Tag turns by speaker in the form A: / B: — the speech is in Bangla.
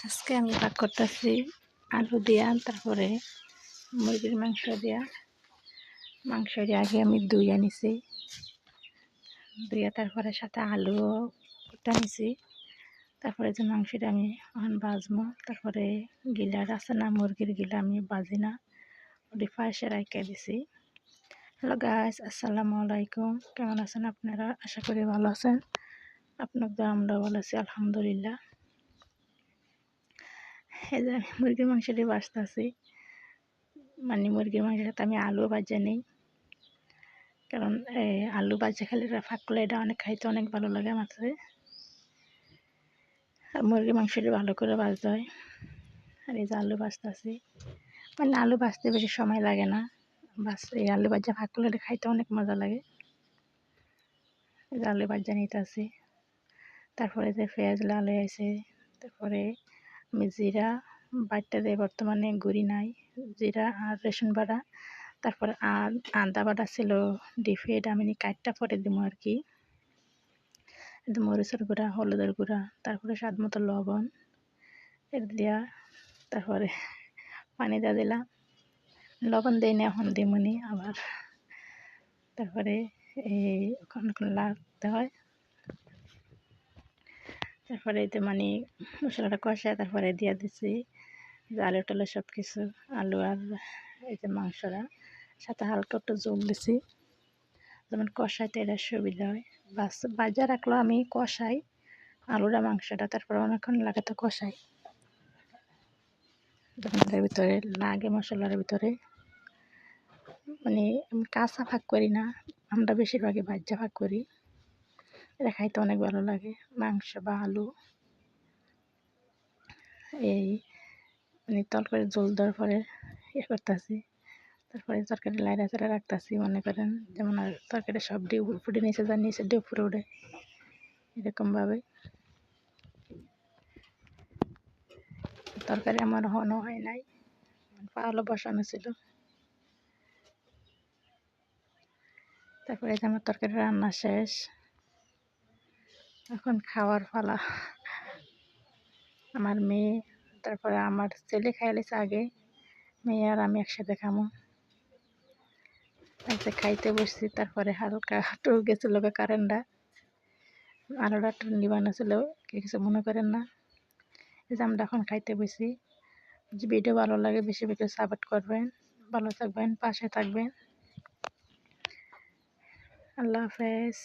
A: আজকে আমি ভাগ করতেছি আলু দিয়া, তারপরে মুরগির মাংস দিয়া। মাংসটি আগে আমি ধুইয়া নিছি, ধুইয়া তারপরে সাথে আলুও কুটা নিছি। তারপরে যে মাংসটা আমি এখন ভাজবো, তারপরে গিলার আছে না মুরগির গিলা আমি ভাজি না, ওটি পাশে রাখা দিছি। হ্যালো গাইস, আসসালামু আলাইকুম। কেমন আছেন আপনারা? আশা করি ভালো আছেন। আপনাদের আমরা ভালো আছি আলহামদুলিল্লাহ। এই যে আমি মুরগির মাংসটি ভাজতেছি, মানে মুরগির মাংসের সাথে আমি আলু ভাজা নিই, কারণ আলু ভাজা খেলে ফাঁক করলে এটা অনেক খাইতে অনেক ভালো লাগে আমার কাছে। আর মুরগির মাংসটি ভালো করে ভাজতে হয়। আর এই যে আলু ভাজতেছি, মানে আলু ভাজতে বেশি সময় লাগে না, বাস এই আলু ভাজা ফাঁক করলে এটা খাইতে অনেক মজা লাগে। এই যে আলু ভাজা নিতেছি, তারপরে যে পেঁয়াজ লাল হয়ে আছে, তারপরে আমি জিরা বাটটা দিয়ে, বর্তমানে গুঁড়ি নাই, জিরা আর রসুন বাটা, তারপরে আর আদা বাটা ছিল ডিপে, এটা আমি কাটটা পরে দিব আর কি। মরিচের গুঁড়া, হলুদের গুঁড়া, তারপরে স্বাদ মতো লবণ এটা দিয়া, তারপরে পানি দিয়ে দিলাম। লবণ দিই না, এখন দিমনি আবার। তারপরে এই ওখানে লাগতে হয়। তারপরে এতে মানে মশলাটা কষায় তারপরে দিয়ে দিচ্ছি আলু টালু সব কিছু, আলু আর এই যে মাংসটা, সাথে হালকা একটু জল দিছি, যেমন কষাইতে এটা সুবিধা হয়। বাজা রাখলো আমি কষাই আলুটা মাংসটা, তারপরে অনেকক্ষণ লাগাতে কষাই, যখন এর ভিতরে লাগে মশলার ভিতরে। মানে আমি কাঁচা ভাগ করি না, আমরা বেশিরভাগই ভাজা ভাগ করি, এটা খাইতে অনেক ভালো লাগে মাংস বা আলু। এই মানে তরকারি জল দেওয়ার পরে ইয়ে করতেছি, তারপরে তরকারি লাইড়া চাড়া রাখতেছি, মনে করেন যেমন আর তরকারি সব ডিউ ফুটে নিচে যা নিচে ডিউ ফুটে ওঠে, এরকমভাবে। তরকারি আমার হনও হয় নাই, পাওয়ালো বসানো ছিল। তারপরে আমার তরকারি রান্না শেষ, এখন খাওয়ার পালা। আমার মেয়ে, তারপরে আমার ছেলে খাইলেছে আগে, মেয়ে আর আমি একসাথে খামো। একসাথে খাইতে বসছি, তারপরে হালকা একটু গেছিল কারেন্টটা, আলোটা একটু নিবানো ছিল, কিছু মনে করেন না। এই যে আমরা এখন খাইতে বসি। যদি ভিডিও ভালো লাগে বেশি বেশি সাপোর্ট করবেন, ভালো থাকবেন, পাশে থাকবেন। আল্লাহ হাফেজ।